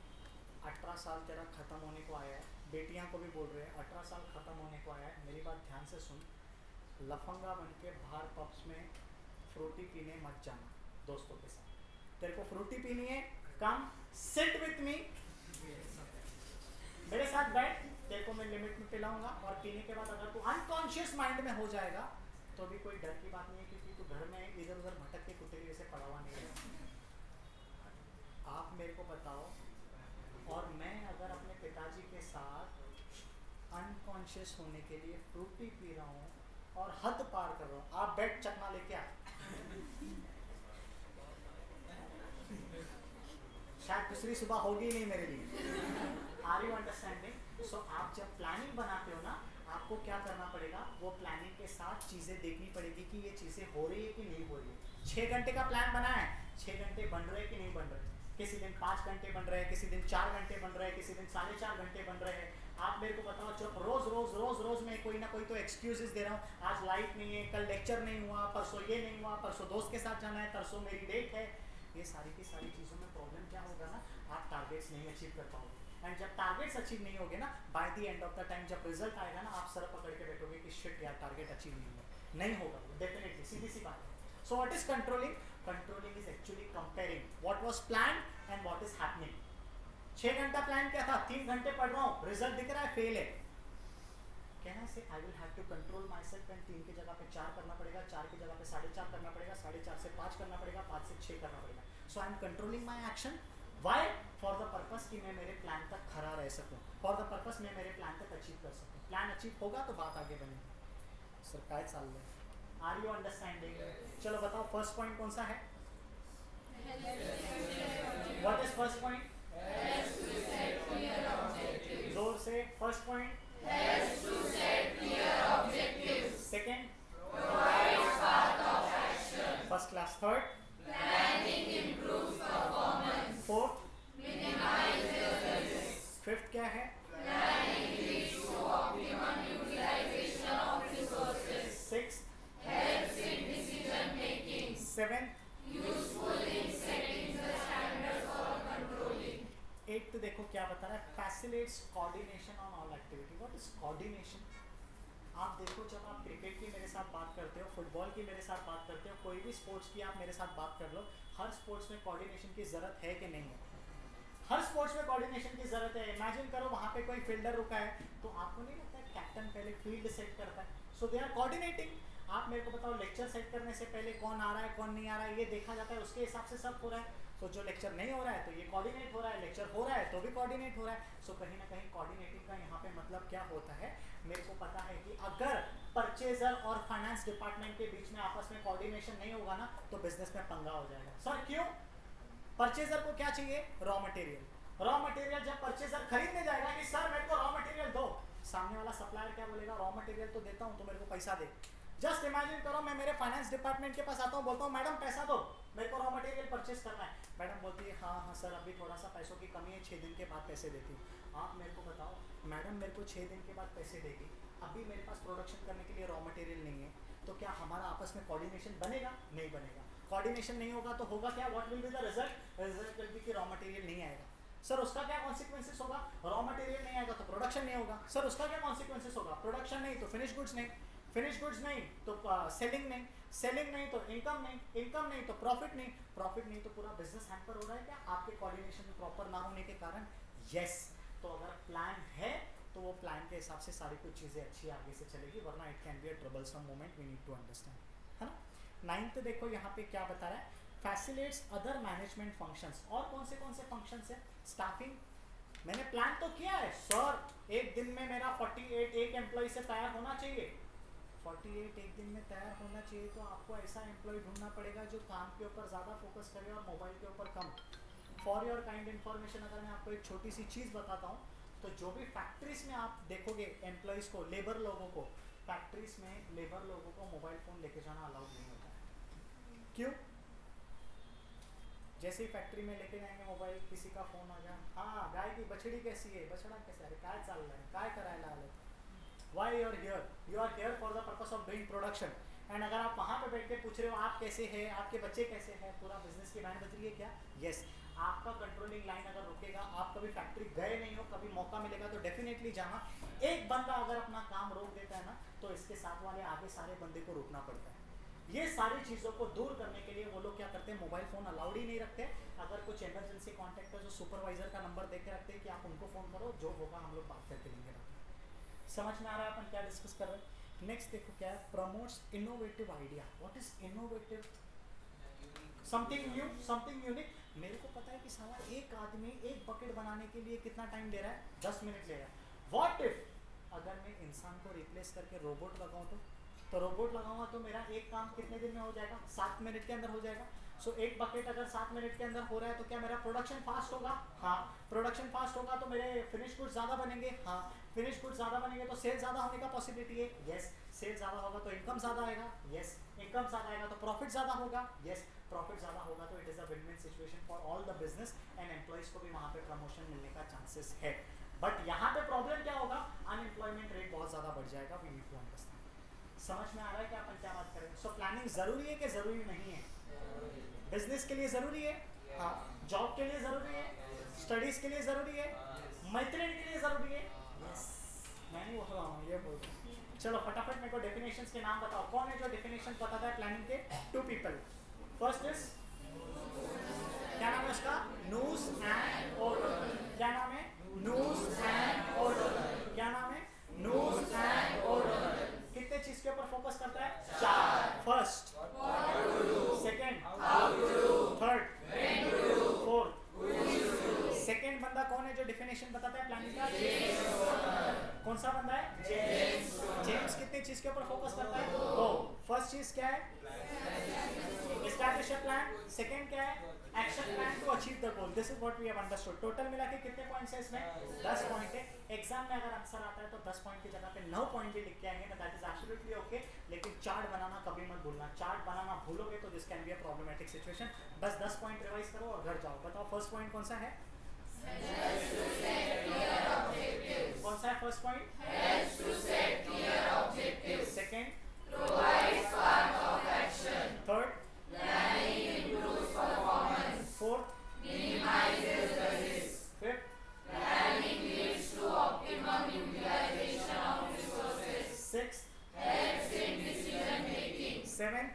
18 साल तेरा ख़त्म होने को आया है, बेटियां को भी बोल रहे हैं 18 साल ख़त्म होने को आया है, मेरी बात ध्यान से सुन, लफंगा बन के बाहर पब्स में फ्रूटी पीने मत जाना दोस्तों के साथ। तेरे को फ्रूटी पीनी है, कम सिट विथ मी, मेरे साथ बैठ, तेरे को मैं लिमिट में पिलाऊंगा, और पीने के बाद अगर तू अनकॉन्शियस माइंड में हो जाएगा तो भी कोई डर की बात नहीं है, क्योंकि तू घर में इधर उधर भटक के कुत्ते जैसे पड़ा हुआ नहीं है। आप मेरे को बताओ, और मैं अगर अपने पिताजी के साथ अनकॉन्शियस होने के लिए फ्रूटी पी रहा हूँ और हद पार कर रहा हूँ, आप बैठ चकना लेके आ, शायद दूसरी सुबह होगी नहीं मेरे लिए। Are you understanding? सो आप जब प्लानिंग बनाते हो ना, आपको क्या करना पड़ेगा, वो प्लानिंग के साथ चीज़ें देखनी पड़ेगी कि ये चीज़ें हो रही है कि नहीं हो रही है। 6 घंटे का प्लान बना है, 6 घंटे बन रहे कि नहीं बन रहे, किसी दिन 5 घंटे बन रहे हैं, किसी दिन 4 घंटे बन रहे हैं, किसी दिन 4.5 घंटे बन रहे हैं। आप मेरे को बताओ, जब रोज रोज रोज रोज मैं कोई ना कोई तो एक्सक्यूजेस दे रहा हूँ, आज लाइट नहीं है, कल लेक्चर नहीं हुआ, परसों ये नहीं हुआ, परसों दोस्त के साथ जाना है, परसों मेरी डेट है, ये सारी की सारी चीज़ों में प्रॉब्लम क्या होगा ना, आप टारगेट्स नहीं अचीव कर पाओगे। एंड जब टारगेट्स अचीव नहीं होगे ना, by the end of the time जब रिजल्ट आएगा ना, आप सर पकड़ के बैठोगे कि शिट यार टारगेट अचीव नहीं हुआ, नहीं होगा डेफिनेटली, सीधी सी बात है। सो what is controlling? Controlling is actually comparing what was planned and what is happening. 6 घंटा प्लान किया था, 3 घंटे पढ़ रहा हूँ, रिजल्ट दिख रहा है फेल है, can I say I will have to control myself and 3 की जगह पे 4 करना पड़ेगा, 4 की जगह पे 4.5 करना पड़ेगा, 4.5 से 5 करना पड़ेगा, 5 से 6 करना पड़ेगा। So I am controlling my action, why? For the purpose कि मैं मेरे प्लान तक खड़ा रह सकूँ, फॉर द पर्पस मैं मेरे प्लान तक अचीव कर सकूँ। प्लान अचीव होगा तो बात आगे बनेगी। सर काय चाल रहा है, आर यू अंडरस्टैंडिंग? चलो बताओ फर्स्ट पॉइंट कौन सा है? What is first point? जोर से, first point second first class, third fourth, fifth क्या है? सिक्स्थ, सेवेंथ, एट तो देखो क्या बता रहा है, facilitates coordination on all activity. What is coordination? आप देखो, जब आप क्रिकेट की मेरे साथ बात करते हो, फुटबॉल की मेरे साथ बात करते हो, कोई भी स्पोर्ट्स की आप मेरे साथ बात कर लो, हर स्पोर्ट्स में कोऑर्डिनेशन की ज़रूरत है कि नहीं है? हर स्पोर्ट्स में कोऑर्डिनेशन की ज़रूरत है। इमेजिन करो वहाँ पे कोई फील्डर रुका है, तो आपको नहीं लगता है कैप्टन पहले फील्ड सेट करता है, सो दे आर कोऑर्डिनेटिंग। आप मेरे को बताओ, लेक्चर सेट करने से पहले कौन आ रहा है कौन नहीं आ रहा है ये देखा जाता है, उसके हिसाब से सब हो रहा है। सो जो लेक्चर नहीं हो रहा है तो ये कोऑर्डिनेट हो रहा है, लेक्चर हो रहा है तो भी कोऑर्डिनेट हो रहा है। सो कहीं ना कहीं कोऑर्डिनेटिंग का यहाँ पे मतलब क्या होता है, मेरे को पता है कि अगर परचेजर और फाइनेंस डिपार्टमेंट के बीच में आपस में कोऑर्डिनेशन नहीं होगा ना, तो बिजनेस में पंगा हो जाएगा। सर क्यों? परचेजर को क्या चाहिए? Raw material. रॉ मटेरियल जब परचेजर खरीदने जाएगा कि सर मेरे को रॉ मटेरियल दो, सामने वाला सप्लायर क्या बोलेगा? रॉ मटेरियल तो देता हूँ तो मेरे को पैसा दे। जस्ट इमेजिन करो मैं मेरे फाइनेंस डिपार्टमेंट के पास आता हूँ, बोलता हूँ मैडम पैसा दो, मेरे को रॉ मटेरियल परचेस करना है। मैडम बोलती है हाँ हाँ सर अभी थोड़ा सा पैसों की कमी है, 6 दिन के बाद पैसे देती हूँ। आप मेरे को बताओ, मैडम मेरे को 6 दिन के बाद पैसे देगी, अभी मेरे पास प्रोडक्शन करने के लिए रॉ मटेरियल नहीं है, तो क्या हमारा आपस में कोऑर्डिनेशन बनेगा? नहीं बनेगा। कोऑर्डिनेशन नहीं होगा तो होगा क्या? What will be the result? Result will be कि रॉ मटेरियल नहीं आएगा। सर उसका क्या कॉन्सिक्वेंसेस होगा? रॉ मटेरियल नहीं आएगा तो प्रोडक्शन नहीं होगा। सर उसका क्या कॉन्सिक्वेंसेस होगा? प्रोडक्शन नहीं तो फिनिश गुड्स नहीं, फिनिश गुड्स नहीं तो सेलिंग नहीं, सेलिंग नहीं तो इनकम नहीं, इनकम नहीं तो प्रॉफिट नहीं, प्रॉफिट नहीं तो पूरा बिजनेस हैम्पर हो रहा है क्या आपके कोऑर्डिनेशन प्रॉपर ना होने के कारण? यस। तो अगर प्लान है तो वो प्लान के हिसाब से सारी कुछ चीज़ें अच्छी आगे से चलेगी, वरना it can be a troublesome moment, we need to understand, है ना। 9th देखो यहाँ पे क्या बता रहा है, फैसिलिटेट्स अदर मैनेजमेंट फंक्शंस। और कौन से फंक्शंस है? स्टाफिंग। मैंने प्लान तो किया है सर, एक दिन में मेरा 48 एक एम्प्लॉय से तैयार होना चाहिए, 48 एक दिन में तैयार होना चाहिए, तो आपको ऐसा एम्प्लॉय ढूंढना पड़ेगा जो काम के ऊपर ज़्यादा फोकस करे और मोबाइल के ऊपर कम। फॉर योर काइंड इन्फॉर्मेशन, अगर मैं आपको एक छोटी सी चीज़ बताता हूँ, तो जो भी फैक्ट्रीज में आप देखोगे एम्प्लॉयज़ को, लेबर लोगों को, फैक्ट्रीज में लेबर लोगों को मोबाइल फ़ोन लेके जाना अलाउड नहीं होता है। क्यों? जैसे ही फैक्ट्री में लेके जाएंगे मोबाइल, किसी का फ़ोन आ गया, हाँ गाय की बछड़ी कैसी है, बछड़ा कैसा है, काय चल रहा है, काय करायला आले, why you are here? You are here for the purpose of doing production. And अगर आप वहाँ पे बैठ के पूछ रहे हो आप कैसे हैं, आपके बच्चे कैसे हैं, पूरा बिजनेस की बैंड बज रही है क्या? यस। आपका कंट्रोलिंग लाइन अगर रुकेगा, आप कभी फैक्ट्री गए नहीं हो, कभी मौका मिलेगा तो डेफिनेटली जाना। एक बंदा अगर अपना काम रोक देता है ना, तो इसके साथ वाले आगे सारे बंदे को रोकना पड़ता है। ये सारी चीज़ों को दूर करने के लिए वो लोग क्या करते हैं, मोबाइल फ़ोन अलाउड ही नहीं रखते। अगर कुछ इमरजेंसी कॉन्टैक्ट है जो सुपरवाइजर का नंबर दे के रखते हैं कि आप उनको फ़ोन करो, जो होगा हम लोग बात करके लेंगे। समझ में आ रहा है अपन क्या डिस्कस कर रहे हैं? नेक्स्ट देखो क्या है, promotes innovative idea. What is innovative? Something new, something unique. मेरे को पता है कि साला एक आदमी एक बकेट बनाने के लिए कितना टाइम ले रहा है? 10 मिनट ले रहा है। व्हाट इफ अगर मैं इंसान को रिप्लेस करके रोबोट लगाऊं तो रोबोट लगाऊंगा तो मेरा एक काम कितने दिन में हो जाएगा? 7 मिनट के अंदर हो जाएगा। सो एक बकेट अगर 7 मिनट के अंदर हो रहा है तो क्या मेरा प्रोडक्शन फास्ट होगा? हाँ। प्रोडक्शन फास्ट होगा तो मेरे फिनिश गुड्स ज़्यादा बनेंगे? हाँ। फिनिश गुड्स ज़्यादा बनेंगे तो सेल ज़्यादा होने का पॉसिबिलिटी है? यस। सेल ज़्यादा होगा तो इनकम ज़्यादा आएगा? यस। इनकम ज़्यादा आएगा तो प्रॉफिट ज़्यादा होगा? यस। प्रॉफिट ज़्यादा होगा तो it is a win win situation for all the business and employees को भी वहाँ पे प्रमोशन मिलने का चांसेस है। बट यहाँ पे प्रॉब्लम क्या होगा? अनएम्प्लॉयमेंट रेट बहुत ज़्यादा बढ़ जाएगा। We need to understand. समझ में आ रहा है कि अपन क्या बात करें? सो प्लानिंग ज़रूरी है कि ज़रूरी नहीं है? बिजनेस के लिए ज़रूरी है, हाँ। जॉब के लिए ज़रूरी है, स्टडीज़ के लिए ज़रूरी है, मैत्रिन के लिए ज़रूरी है। यस। मैं नहीं बोल रहा हूँ, ये बोल रहा हूँ। चलो फटाफट मेरे को डेफिनेशंस के नाम बताओ। कौन है जो डेफिनेशन बताता है प्लानिंग के? 2 पीपल। फर्स्ट इज, क्या नाम है उसका? नूस एंड ओडोर। क्या नाम है? नूस एंड ओडोर। क्या नाम है? नूस एंड ओडोर। कितने चीज के ऊपर फोकस करता है? 4। First, second, third, fourth. Second बंदा कौन है जो डिफिनेशन बताता है प्लानिंग का? कौन सा बंदा है? जेम्स। जेम्स कितने चीज के ऊपर फोकस करता है? 2। फर्स्ट चीज क्या है? Establish a plan. सेकेंड क्या है? Action plan to achieve the goal. This is what we have understood. Total मिला के कितने पॉइंट्स है इसमें? 10 पॉइंट है। एग्जाम में अगर आंसर आता है तो 10 पॉइंट की जगह पे 9 पॉइंट भी लिख के आएंगे ना, दैट इज एब्सोल्युटली ओके। लेकिन चार्ट बनाना कभी मत भूलना। चार्ट बनाना भूलोगे तो this can be a problematic situation. बस 10 पॉइंट रिवाइज करो और घर जाओ। बताओ फर्स्ट पॉइंट कौन सा है? कौन सा है first point? Second, third, fourth, fifth, sixth, seventh,